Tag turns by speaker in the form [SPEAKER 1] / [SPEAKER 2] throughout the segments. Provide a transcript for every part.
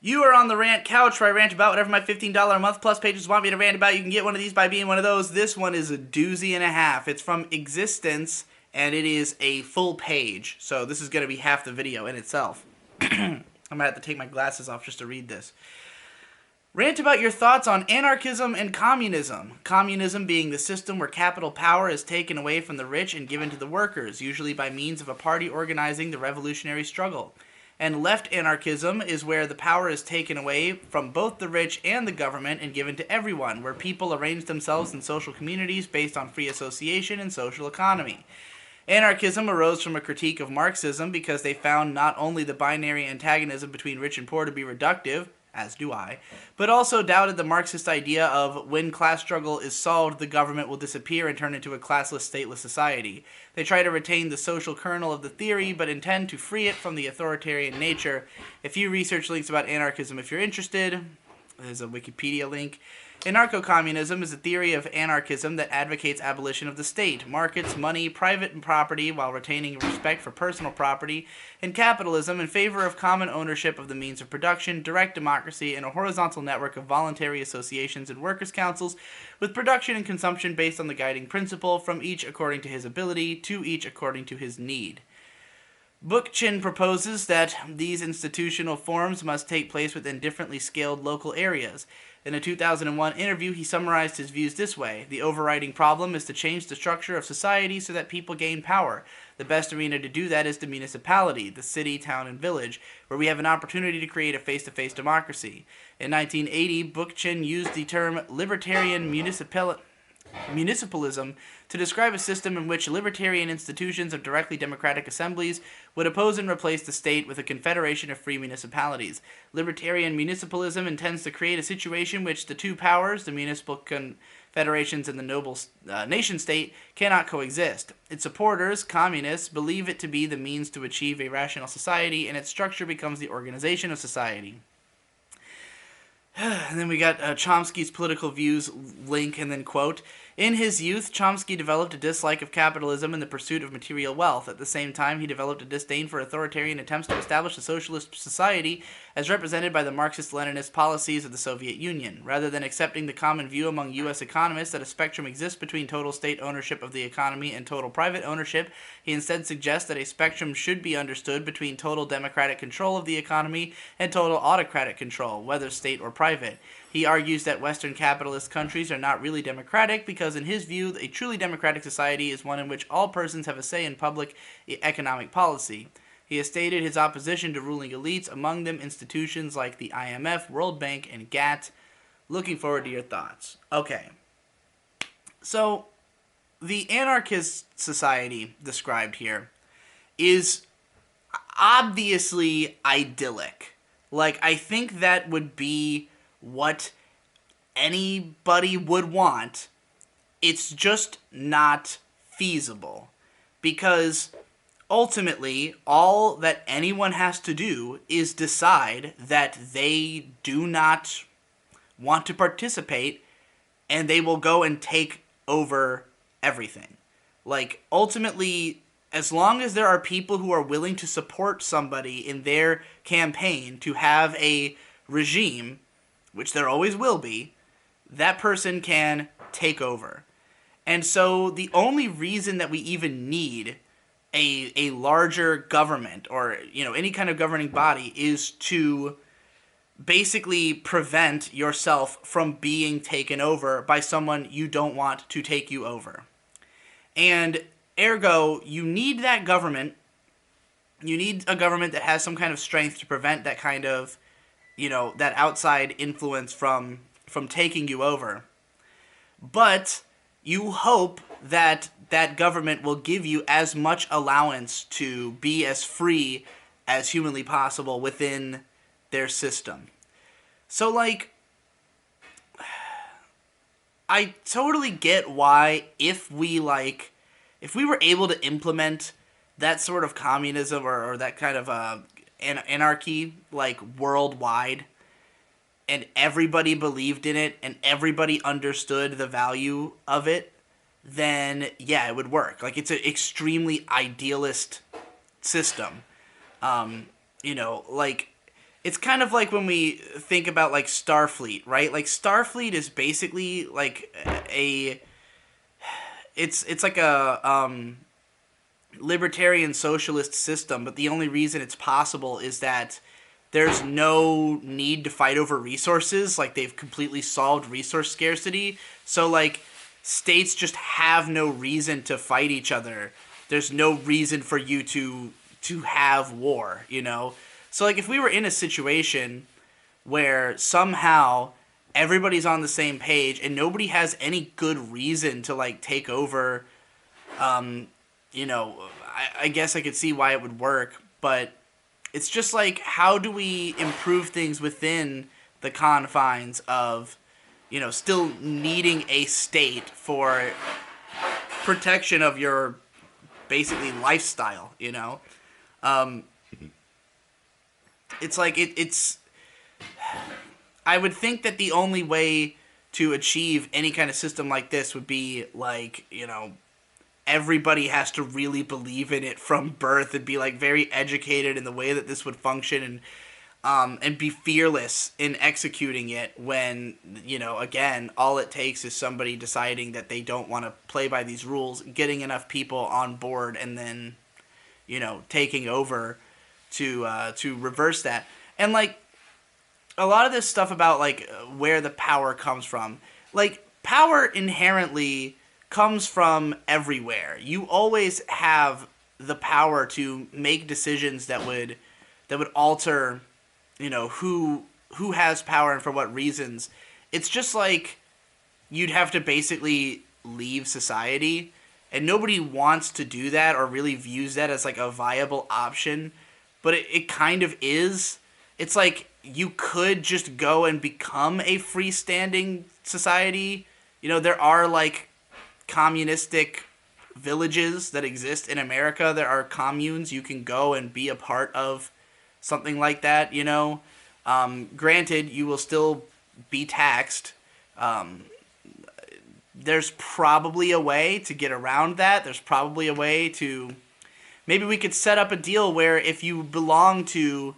[SPEAKER 1] You are on the rant couch where I rant about whatever my $15 a month plus pages want me to rant about. You can get one of these by being one of those. This one is a doozy and a half. It's from Existence, and it is a full page. So this is going to be half the video in itself. I'm going to have to take my glasses off just to read this. Rant about your thoughts on anarchism and communism. Communism being the system where capital power is taken away from the rich and given to the workers, usually by means of a party organizing the revolutionary struggle. And left anarchism is where the power is taken away from both the rich and the government and given to everyone, where people arrange themselves in social communities based on free association and social economy. Anarchism arose from a critique of Marxism because they found not only the binary antagonism between rich and poor to be reductive, as do I, but also doubted the Marxist idea of when class struggle is solved, the government will disappear and turn into a classless, stateless society. They try to retain the social kernel of the theory, but intend to free it from the authoritarian nature. A few research links about anarchism if you're interested. There's a Wikipedia link. Anarcho-communism is a theory of anarchism that advocates abolition of the state, markets, money, private property, while retaining respect for personal property, and capitalism in favor of common ownership of the means of production, direct democracy, and a horizontal network of voluntary associations and workers' councils, with production and consumption based on the guiding principle, from each according to his ability, to each according to his need. Bookchin proposes that these institutional forms must take place within differently scaled local areas. In a 2001 interview, he summarized his views this way: the overriding problem is to change the structure of society so that people gain power. The best arena to do that is the municipality, the city, town, and village, where we have an opportunity to create a face-to-face democracy. In 1980, Bookchin used the term libertarian municipalism to describe a system in which libertarian institutions of directly democratic assemblies would oppose and replace the state with a confederation of free municipalities. Libertarian municipalism intends to create a situation in which the two powers, the municipal confederations and the noble nation-state, cannot coexist. Its supporters, communists, believe it to be the means to achieve a rational society, and its structure becomes the organization of society. And then we got Chomsky's political views link and then quote, in his youth, Chomsky developed a dislike of capitalism and the pursuit of material wealth. At the same time, he developed a disdain for authoritarian attempts to establish a socialist society as represented by the Marxist-Leninist policies of the Soviet Union. Rather than accepting the common view among U.S. economists that a spectrum exists between total state ownership of the economy and total private ownership, he instead suggests that a spectrum should be understood between total democratic control of the economy and total autocratic control, whether state or private. He argues that Western capitalist countries are not really democratic because, in his view, a truly democratic society is one in which all persons have a say in public economic policy. He has stated his opposition to ruling elites, among them institutions like the IMF, World Bank, and GATT. Looking forward to your thoughts. Okay. So, the anarchist society described here is obviously idyllic. Like, I think that would be what anybody would want. It's just not feasible, because ultimately all that anyone has to do is decide that they do not want to participate, and they will go and take over everything. Like, ultimately, as long as there are people who are willing to support somebody in their campaign to have a regime, which there always will be, that person can take over. And so the only reason that we even need a larger government or, any kind of governing body is to basically prevent yourself from being taken over by someone you don't want to take you over. And ergo, you need that government. You need a government that has some kind of strength to prevent that kind of, that outside influence from taking you over. But you hope that that government will give you as much allowance to be as free as humanly possible within their system. So, like, I totally get why if we were able to implement that sort of communism or that kind of anarchy, like, worldwide, and everybody believed in it and everybody understood the value of it, then yeah, it would work. Like, it's an extremely idealist system. Like, it's kind of like when we think about like Starfleet, right? Like Starfleet is basically like a it's like a libertarian socialist system, but the only reason it's possible is that there's no need to fight over resources. Like they've completely solved resource scarcity. So like states just have no reason to fight each other. There's no reason for you to have war, you know? So like if we were in a situation where somehow everybody's on the same page and nobody has any good reason to like take over, you know, I guess I could see why it would work, but it's just like, how do we improve things within the confines of, you know, still needing a state for protection of your basically lifestyle, you know? Um, it's like, it's, I would think that the only way to achieve any kind of system like this would be like, you know, everybody has to really believe in it from birth and be like very educated in the way that this would function, and be fearless in executing it when, you know, again, all it takes is somebody deciding that they don't want to play by these rules, getting enough people on board, and then, you know, taking over to reverse that. And like a lot of this stuff about like where the power comes from, like power inherently comes from everywhere. You always have the power to make decisions that would alter, you know, who has power and for what reasons. It's just like you'd have to basically leave society, and nobody wants to do that or really views that as like a viable option, but it kind of is. It's like you could just go and become a freestanding society. You know, there are like communistic villages that exist in America. There are communes. You can go and be a part of something like that, you know. Granted, you will still be taxed. There's probably a way to get around that. There's probably a way to... Maybe we could set up a deal where if you belong to,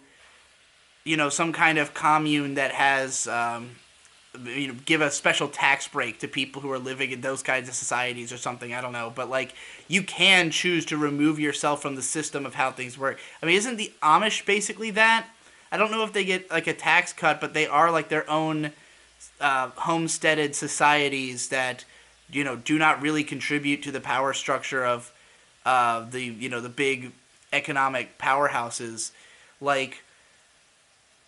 [SPEAKER 1] you know, some kind of commune that has... you know, give a special tax break to people who are living in those kinds of societies or something. I don't know, but like you can choose to remove yourself from the system of how things work. I mean, isn't the Amish basically that? I don't know if they get like a tax cut, but they are like their own homesteaded societies that, you know, do not really contribute to the power structure of the, you know, the big economic powerhouses. Like,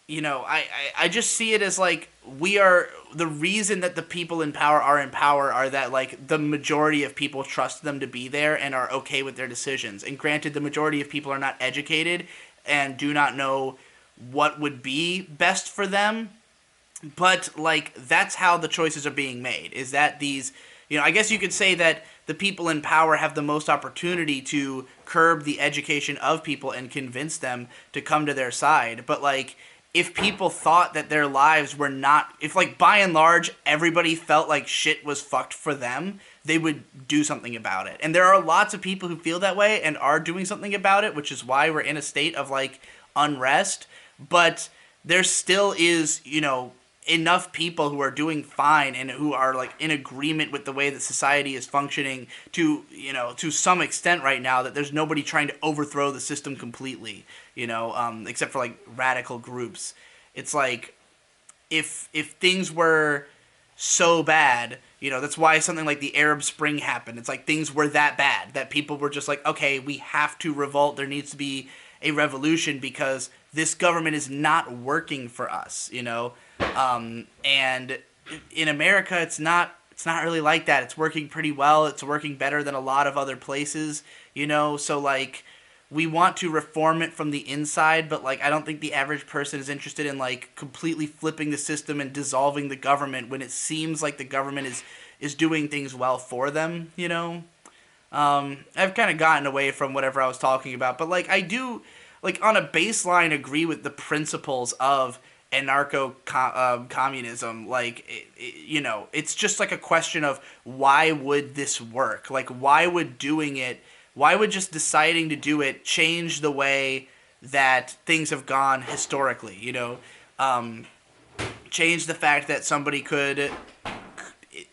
[SPEAKER 1] you know, I just see it as like we are the reason that the people in power are that like the majority of people trust them to be there and are okay with their decisions. And granted, the majority of people are not educated and do not know what would be best for them, but like that's how the choices are being made. Is that these, you know, I guess you could say that the people in power have the most opportunity to curb the education of people and convince them to come to their side. But like, if people thought that their lives were not, if like by and large everybody felt like shit was fucked for them, they would do something about it. And there are lots of people who feel that way and are doing something about it, which is why we're in a state of like unrest. But there still is, you know, enough people who are doing fine and who are like in agreement with the way that society is functioning to, you know, to some extent right now, that there's nobody trying to overthrow the system completely, you know, except for like radical groups. It's like if things were so bad, you know, that's why something like the Arab Spring happened. It's like things were that bad that people were just like, okay, we have to revolt. There needs to be a revolution because this government is not working for us, you know. And in America, it's not really like that. It's working pretty well. It's working better than a lot of other places, you know. So like, we want to reform it from the inside, but like, I don't think the average person is interested in like completely flipping the system and dissolving the government when it seems like the government is doing things well for them, you know. I've kind of gotten away from whatever I was talking about, but like, I do, like, on a baseline agree with the principles of anarcho-communism. Like, you know, it's just like a question of why would this work? Like, why would just deciding to do it change the way that things have gone historically. Change the fact that somebody could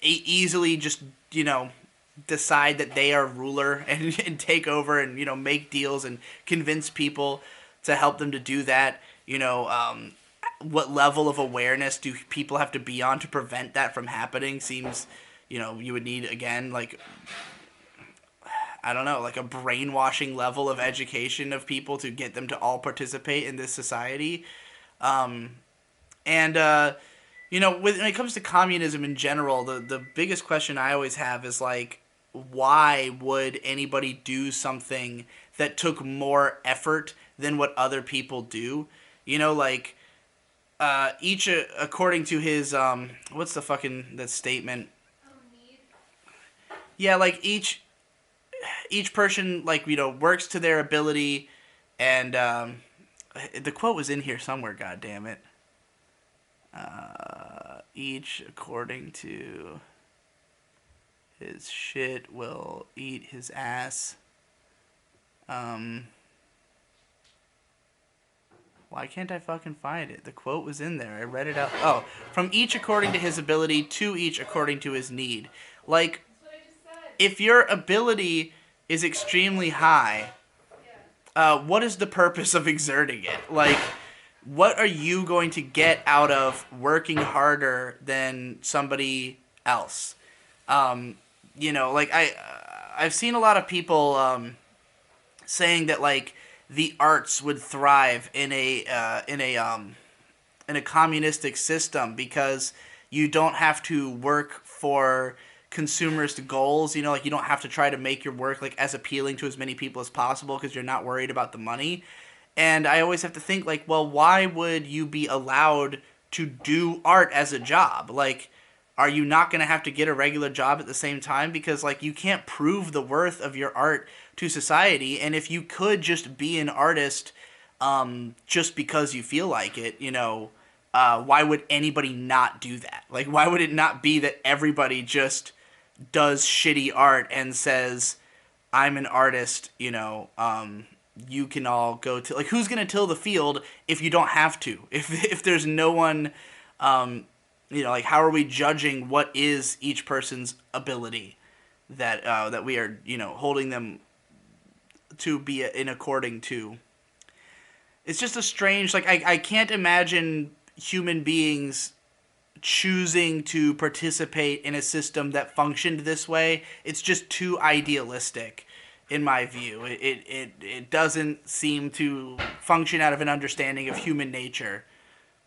[SPEAKER 1] easily just decide that they are ruler and take over and make deals and convince people to help them to do that. What level of awareness do people have to be on to prevent that from happening? Seems you would need, again, like, I don't know, like a brainwashing level of education of people to get them to all participate in this society. And when it comes to communism in general, the biggest question I always have is, like, why would anybody do something that took more effort than what other people do? Like, each according to his what's the fucking that statement? Yeah, like each person, like, works to their ability, and the quote was in here somewhere. God damn it. Each according to his shit will eat his ass. Why can't I fucking find it? The quote was in there. I read it out. Oh, from each according to his ability, to each according to his need. Like, if your ability is extremely high, what is the purpose of exerting it? Like, what are you going to get out of working harder than somebody else? Like, I've seen a lot of people saying that, like, the arts would thrive in a communistic system because you don't have to work for consumerist goals. Like, you don't have to try to make your work, like, as appealing to as many people as possible because you're not worried about the money. And I always have to think, like, well, why would you be allowed to do art as a job? Like, are you not going to have to get a regular job at the same time? Because, like, you can't prove the worth of your art to society. And if you could just be an artist just because you feel like it, why would anybody not do that? Like, why would it not be that everybody just does shitty art and says, I'm an artist, you can all go to, like, who's going to till the field if you don't have to? If there's no one, like, how are we judging what is each person's ability that we are, holding them to be in according to? It's just a strange, like, I can't imagine human beings choosing to participate in a system that functioned this way. It's just too idealistic, in my view. It doesn't seem to function out of an understanding of human nature.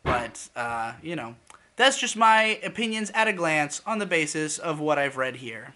[SPEAKER 1] But, that's just my opinions at a glance on the basis of what I've read here.